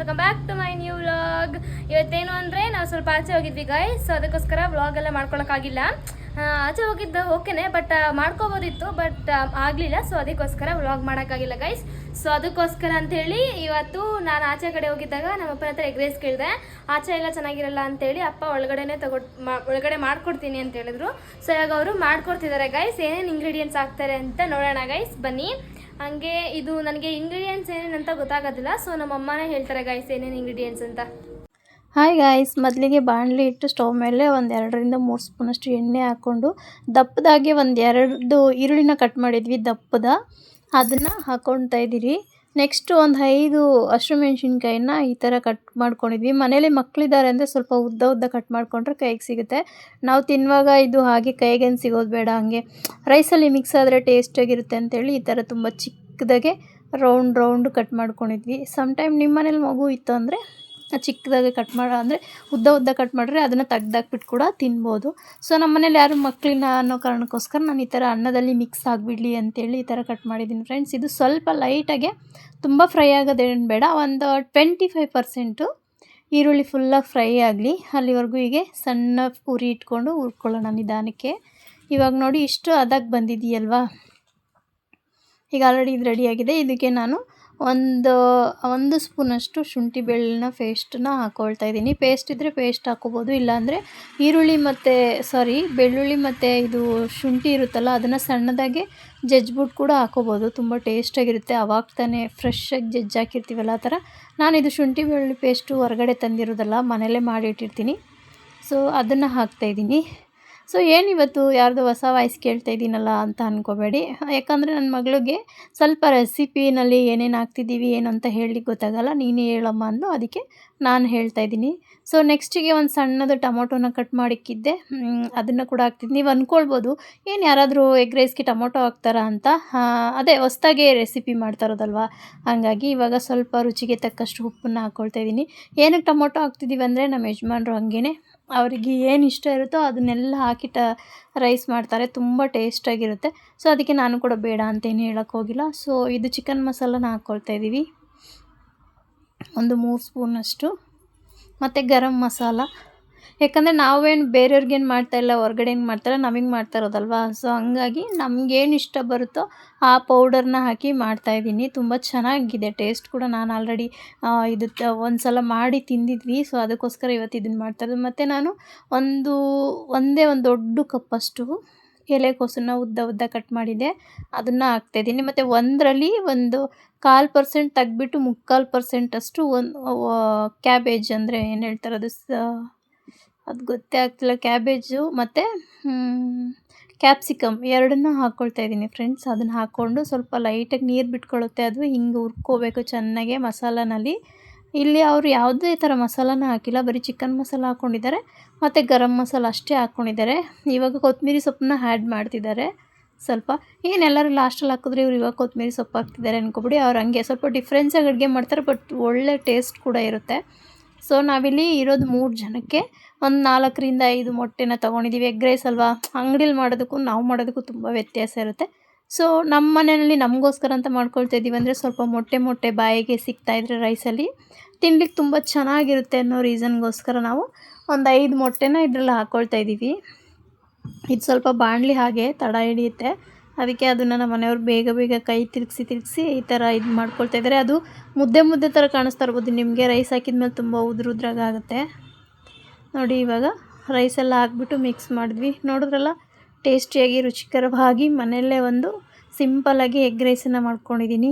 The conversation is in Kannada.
Welcome back to my new vlog. ಇವತ್ತೇನು ಅಂದರೆ ನಾವು ಸ್ವಲ್ಪ ಆಚೆ ಹೋಗಿದ್ವಿ ಗೈಸ್. ಸೊ ಅದಕ್ಕೋಸ್ಕರ ವ್ಲಾಗ್ ಎಲ್ಲ ಮಾಡ್ಕೊಳಕ್ಕಾಗಿಲ್ಲ. ಆಚೆ ಹೋಗಿದ್ದು ಓಕೆನೆ, ಬಟ್ ಮಾಡ್ಕೋಬೋದಿತ್ತು, ಬಟ್ ಆಗಲಿಲ್ಲ. ಸೊ ಅದಕ್ಕೋಸ್ಕರ ವ್ಲಾಗ್ ಮಾಡೋಕ್ಕಾಗಿಲ್ಲ ಗೈಸ್. ಸೊ ಅದಕ್ಕೋಸ್ಕರ ಅಂಥೇಳಿ ಇವತ್ತು ನಾನು ಆಚೆ ಕಡೆ ಹೋಗಿದ್ದಾಗ ನಮ್ಮ ಅಪ್ಪನ ಹತ್ರ ಎಗ್ ರೈಸ್ ಕೇಳಿದೆ. ಆಚೆ ಎಲ್ಲ ಚೆನ್ನಾಗಿರಲ್ಲ ಅಂತೇಳಿ ಅಪ್ಪ ಒಳಗಡೆ ಮಾಡ್ಕೊಡ್ತೀನಿ ಅಂತ ಹೇಳಿದ್ರು. ಸೊ ಇವಾಗ ಅವರು ಮಾಡ್ಕೊಡ್ತಿದ್ದಾರೆ ಗೈಸ್. ಏನೇನು ಇಂಗ್ರೀಡಿಯೆಂಟ್ಸ್ ಹಾಕ್ತಾರೆ ಅಂತ ನೋಡೋಣ ಗೈಸ್, ಬನ್ನಿ. ಹಂಗೆ ಇದು ನನಗೆ ಇಂಗ್ರೀಡಿಯೆಂಟ್ಸ್ ಏನೇನಂತ ಗೊತ್ತಾಗೋದಿಲ್ಲ. ಸೊ ನಮ್ಮ ಅಮ್ಮನೇ ಹೇಳ್ತಾರೆ ಗೈಸ್ ಏನೇನು ಇಂಗ್ರೀಡಿಯೆಂಟ್ಸ್ ಅಂತ. ಹಾಯ್ ಗಾಯ್ಸ್, ಮೊದಲಿಗೆ ಬಾಣಲಿ ಇಟ್ಟು ಸ್ಟವ್ ಮೇಲೆ ಒಂದು 2-3 ಸ್ಪೂನಷ್ಟು ಎಣ್ಣೆ ಹಾಕ್ಕೊಂಡು ದಪ್ಪದಾಗಿ ಒಂದು 2 ಈರುಳ್ಳಿನ ಕಟ್ ಮಾಡಿದ್ವಿ ದಪ್ಪದ, ಅದನ್ನು ಹಾಕ್ಕೊಳ್ತಾ ಇದ್ದೀರಿ. ನೆಕ್ಸ್ಟ್ ಒಂದು 5 ಹಸಿಮೆಣ್ಸಿನ್ಕಾಯಿನ ಈ ಥರ ಕಟ್ ಮಾಡ್ಕೊಂಡಿದ್ವಿ. ಮನೇಲಿ ಮಕ್ಕಳಿದ್ದಾರೆ ಅಂದರೆ ಸ್ವಲ್ಪ ಉದ್ದ ಕಟ್ ಮಾಡಿಕೊಂಡ್ರೆ ಕೈಗೆ ಸಿಗುತ್ತೆ. ನಾವು ತಿನ್ನುವಾಗ ಇದು ಹಾಗೆ ಕೈಗೇನು ಸಿಗೋದು ಬೇಡ, ಹಂಗೆ ರೈಸಲ್ಲಿ ಮಿಕ್ಸ್ ಆದರೆ ಟೇಸ್ಟಾಗಿರುತ್ತೆ ಅಂತೇಳಿ ಈ ಥರ ತುಂಬ ಚಿಕ್ಕದಾಗೆ ರೌಂಡ್ ಕಟ್ ಮಾಡ್ಕೊಂಡಿದ್ವಿ. ಸಮ್ಟೈಮ್ ನಿಮ್ಮ ಮನೇಲಿ ಮಗು ಇತ್ತು ಅಂದರೆ ಚಿಕ್ಕದಾಗಿ ಕಟ್ ಮಾಡೋ ಅಂದರೆ ಉದ್ದ ಕಟ್ ಮಾಡಿದ್ರೆ ಅದನ್ನು ತೆಗ್ದಾಕ್ಬಿಟ್ಟು ಕೂಡ ತಿನ್ಬೋದು. ಸೊ ನಮ್ಮ ಮನೇಲಿ ಯಾರು ಮಕ್ಕಳಿಲ್ಲ ಅನ್ನೋ ಕಾರಣಕ್ಕೋಸ್ಕರ ನಾನು ಈ ಥರ ಅನ್ನದಲ್ಲಿ ಮಿಕ್ಸ್ ಆಗಿಬಿಡಲಿ ಅಂತೇಳಿ ಈ ಥರ ಕಟ್ ಮಾಡಿದ್ದೀನಿ ಫ್ರೆಂಡ್ಸ್. ಇದು ಸ್ವಲ್ಪ ಲೈಟಾಗೆ ತುಂಬ ಫ್ರೈ ಆಗೋದೇನು ಬೇಡ, ಒಂದು 25% ಈರುಳ್ಳಿ ಫುಲ್ಲಾಗಿ ಫ್ರೈ ಆಗಲಿ, ಅಲ್ಲಿವರೆಗೂ ಹೀಗೆ ಸಣ್ಣ ಉರಿ ಇಟ್ಕೊಂಡು ಹುರ್ಕೊಳ್ಳೋಣ ನಿಧಾನಕ್ಕೆ. ಇವಾಗ ನೋಡಿ ಇಷ್ಟು ಅದಾಗಿ ಬಂದಿದೆಯಲ್ವಾ, ಈಗ ಆಲ್ರೆಡಿ ಇದು ರೆಡಿಯಾಗಿದೆ. ಇದಕ್ಕೆ ನಾನು ಒಂದು ಸ್ಪೂನಷ್ಟು ಶುಂಠಿ ಬೆಳ್ಳುಳ್ಳಿನ ಪೇಸ್ಟನ್ನ ಹಾಕ್ಕೊಳ್ತಾ ಇದ್ದೀನಿ. ಪೇಸ್ಟ್ ಇದ್ದರೆ ಪೇಸ್ಟ್ ಹಾಕ್ಕೋಬೋದು, ಇಲ್ಲಾಂದರೆ ಬೆಳ್ಳುಳ್ಳಿ ಮತ್ತು ಇದು ಶುಂಠಿ ಇರುತ್ತಲ್ಲ ಅದನ್ನು ಸಣ್ಣದಾಗಿ ಜಜ್ಜಿಬಿಟ್ಟು ಕೂಡ ಹಾಕ್ಕೋಬೋದು. ತುಂಬ ಟೇಸ್ಟಾಗಿರುತ್ತೆ. ಅವಾಗ ತಾನೇ ಫ್ರೆಶ್ಶಾಗಿ ಜಜ್ಜಿ ಹಾಕಿರ್ತೀವಲ್ಲ ಆ ಥರ. ನಾನಿದು ಶುಂಠಿ ಬೆಳ್ಳುಳ್ಳಿ ಪೇಸ್ಟು ಹೊರಗಡೆ ತಂದಿರೋದಲ್ಲ, ಮನೆಯಲ್ಲೇ ಮಾಡಿಟ್ಟಿರ್ತೀನಿ. ಸೊ ಅದನ್ನು ಹಾಕ್ತಾಯಿದ್ದೀನಿ. ಸೊ ಏನಿವತ್ತು ಯಾರ್ದೋ ಹೊಸ ವಾಯ್ಸ್ ಕೇಳ್ತಾ ಇದ್ದೀನಲ್ಲ ಅಂತ ಅಂದ್ಕೋಬೇಡಿ, ಯಾಕಂದರೆ ನನ್ನ ಮಗಳಿಗೆ ಸ್ವಲ್ಪ ರೆಸಿಪಿನಲ್ಲಿ ಏನೇನು ಹಾಕ್ತಿದ್ದೀವಿ ಏನು ಅಂತ ಹೇಳಲಿಕ್ಕೆ ಗೊತ್ತಾಗಲ್ಲ. ನೀನೇ ಹೇಳಮ್ಮ ಅಂದು, ಅದಕ್ಕೆ ನಾನು ಹೇಳ್ತಾಯಿದ್ದೀನಿ. ಸೊ ನೆಕ್ಸ್ಟಿಗೆ ಒಂದು ಸಣ್ಣದು ಟೊಮೊಟೊನ ಕಟ್ ಮಾಡಿಕ್ಕಿದ್ದೆ, ಅದನ್ನು ಕೂಡ ಹಾಕ್ತಿದ್ದೀನಿ. ನೀವು ಅಂದ್ಕೊಳ್ಬೋದು ಏನು ಯಾರಾದರೂ ಎಗ್ ರೈಸ್ಗೆ ಟೊಮೊಟೊ ಹಾಕ್ತಾರಾ ಅಂತ. ಅದೇ ಹೊಸ್ದಾಗೆ ರೆಸಿಪಿ ಮಾಡ್ತಾರೋದಲ್ವ, ಹಾಗಾಗಿ ಇವಾಗ ಸ್ವಲ್ಪ ರುಚಿಗೆ ತಕ್ಕಷ್ಟು ಉಪ್ಪನ್ನು ಹಾಕ್ಕೊಳ್ತಾ ಇದ್ದೀನಿ. ಏನಕ್ಕೆ ಟೊಮೊಟೊ ಹಾಕ್ತಿದ್ದೀವಿ ಅಂದರೆ ನಮ್ಮ ಯಜಮಾನ್ರು ಹಂಗೇ ಅವರಿಗೆ ಏನು ಇಷ್ಟ ಇರುತ್ತೋ ಅದನ್ನೆಲ್ಲ ಹಾಕಿ ರೈಸ್ ಮಾಡ್ತಾರೆ, ತುಂಬ ಟೇಸ್ಟಾಗಿರುತ್ತೆ. ಸೊ ಅದಕ್ಕೆ ನಾನು ಕೂಡ ಬೇಡ ಅಂತೇನು ಹೇಳೋಕ್ಕೆ ಹೋಗಿಲ್ಲ. ಸೊ ಇದು ಚಿಕನ್ ಮಸಾಲನ ಹಾಕ್ಕೊಳ್ತಾ ಇದ್ದೀವಿ, ಒಂದು 3 ಸ್ಪೂನಷ್ಟು, ಮತ್ತು ಗರಂ ಮಸಾಲ. ಯಾಕಂದರೆ ನಾವೇನು ಬೇರೆಯವ್ರಿಗೇನು ಮಾಡ್ತಾಯಿಲ್ಲ, ಹೊರ್ಗಡೆ ಏನು ಮಾಡ್ತಾರೆ, ನಮಗೆ ಮಾಡ್ತಾ ಇರೋದಲ್ವ. ಸೊ ಹಂಗಾಗಿ ನಮಗೇನು ಇಷ್ಟ ಬರುತ್ತೋ ಆ ಪೌಡರ್ನ ಹಾಕಿ ಮಾಡ್ತಾಯಿದ್ದೀನಿ. ತುಂಬ ಚೆನ್ನಾಗಿದೆ ಟೇಸ್ಟ್ ಕೂಡ. ನಾನು ಆಲ್ರೆಡಿ ಇದು ಒಂದು ಸಲ ಮಾಡಿ ತಿಂದಿದ್ವಿ. ಸೊ ಅದಕ್ಕೋಸ್ಕರ ಇವತ್ತು ಇದನ್ನು ಮಾಡ್ತಾಯಿರೋದು. ಮತ್ತು ನಾನು ಒಂದು ದೊಡ್ಡ ಕಪ್ಪಷ್ಟು ಎಲೆಕೋಸನ್ನ ಉದ್ದ ಕಟ್ ಮಾಡಿದ್ದೆ, ಅದನ್ನು ಹಾಕ್ತಾಯಿದ್ದೀನಿ. ಮತ್ತು ಒಂದರಲ್ಲಿ 1/4% ತೆಗ್ದುಬಿಟ್ಟು 3/4% ಅಷ್ಟು ಕ್ಯಾಬೇಜ್ ಅಂದರೆ ಏನು ಹೇಳ್ತಾರೆ ಅದು ಗೊತ್ತೇ ಆಗ್ತಿಲ್ಲ, ಕ್ಯಾಬೇಜು ಮತ್ತು ಕ್ಯಾಪ್ಸಿಕಮ್ ಎರಡನ್ನೂ ಹಾಕ್ಕೊಳ್ತಾ ಇದ್ದೀನಿ ಫ್ರೆಂಡ್ಸ್. ಅದನ್ನು ಹಾಕ್ಕೊಂಡು ಸ್ವಲ್ಪ ಲೈಟಾಗಿ ನೀರು ಬಿಟ್ಕೊಳ್ಳುತ್ತೆ, ಅದು ಹಿಂಗೆ ಹುರ್ಕೋಬೇಕು ಚೆನ್ನಾಗೆ ಮಸಾಲನಲ್ಲಿ. ಇಲ್ಲಿ ಅವರು ಯಾವುದೇ ಥರ ಮಸಾಲನ ಹಾಕಿಲ್ಲ, ಬರೀ ಚಿಕನ್ ಮಸಾಲ ಹಾಕ್ಕೊಂಡಿದ್ದಾರೆ ಮತ್ತು ಗರಂ ಮಸಾಲ ಅಷ್ಟೇ ಹಾಕ್ಕೊಂಡಿದ್ದಾರೆ. ಇವಾಗ ಕೊತ್ತಂಬರಿ ಸೊಪ್ಪನ್ನ ಆ್ಯಡ್ ಮಾಡ್ತಿದ್ದಾರೆ ಸ್ವಲ್ಪ. ಏನೆಲ್ಲರೂ ಲಾಸ್ಟಲ್ಲಿ ಹಾಕಿದ್ರೆ ಇವ್ರು ಇವಾಗ ಕೊತ್ತಂಬರಿ ಸೊಪ್ಪು ಹಾಕ್ತಿದ್ದಾರೆ ಅಂದ್ಕೊಬಿಡಿ. ಅವ್ರು ಹಂಗೆ ಸ್ವಲ್ಪ ಡಿಫ್ರೆನ್ಸಾಗಿ ಅಡುಗೆ ಮಾಡ್ತಾರೆ, ಬಟ್ ಒಳ್ಳೆ ಟೇಸ್ಟ್ ಕೂಡ ಇರುತ್ತೆ. ಸೊ ನಾವಿಲ್ಲಿ ಇರೋದು 3 ಜನಕ್ಕೆ ಒಂದು 4-5 ಮೊಟ್ಟೆನ ತೊಗೊಂಡಿದ್ದೀವಿ. ಎಗ್ ರೈಸ್ ಅಲ್ವಾ, ಅಂಗಡಿಲಿ ಮಾಡೋದಕ್ಕೂ ನಾವು ಮಾಡೋದಕ್ಕೂ ತುಂಬ ವ್ಯತ್ಯಾಸ ಇರುತ್ತೆ. ಸೊ ನಮ್ಮ ಮನೆಯಲ್ಲಿ ನಮಗೋಸ್ಕರ ಅಂತ ಮಾಡ್ಕೊಳ್ತಾ ಇದ್ದೀವಿ ಅಂದರೆ ಸ್ವಲ್ಪ ಮೊಟ್ಟೆ ಬಾಯಿಗೆ ಸಿಗ್ತಾಯಿದ್ರೆ ರೈಸಲ್ಲಿ ತಿನ್ಲಿಕ್ಕೆ ತುಂಬ ಚೆನ್ನಾಗಿರುತ್ತೆ ಅನ್ನೋ ರೀಸನ್ಗೋಸ್ಕರ ನಾವು ಒಂದು 5 ಮೊಟ್ಟೆನ ಇದರಲ್ಲಿ ಹಾಕ್ಕೊಳ್ತಾ ಇದ್ದೀವಿ. ಇದು ಸ್ವಲ್ಪ ಬಾಣಲಿ ಹಾಗೆ ತಡ ಹಿಡಿಯುತ್ತೆ, ಅದಕ್ಕೆ ಅದನ್ನು ನಮ್ಮ ಮನೆಯವ್ರು ಬೇಗ ಕೈ ತಿರುಗಿಸಿ ಈ ಥರ ಇದು ಮಾಡ್ಕೊಳ್ತಾ ಇದ್ದಾರೆ. ಅದು ಮುದ್ದೆ ಥರ ಕಾಣಿಸ್ತಾ ಇರ್ಬೋದು ನಿಮಗೆ. ರೈಸ್ ಹಾಕಿದ್ಮೇಲೆ ತುಂಬ ಉದ್ರಾಗುತ್ತೆ ನೋಡಿ. ಇವಾಗ ರೈಸೆಲ್ಲ ಹಾಕ್ಬಿಟ್ಟು ಮಿಕ್ಸ್ ಮಾಡಿದ್ವಿ, ನೋಡಿದ್ರಲ್ಲ ಟೇಸ್ಟಿಯಾಗಿ ರುಚಿಕರವಾಗಿ ಮನೆಯಲ್ಲೇ ಒಂದು ಸಿಂಪಲ್ಲಾಗಿ ಎಗ್ ರೈಸನ್ನು ಮಾಡ್ಕೊಂಡಿದ್ದೀನಿ.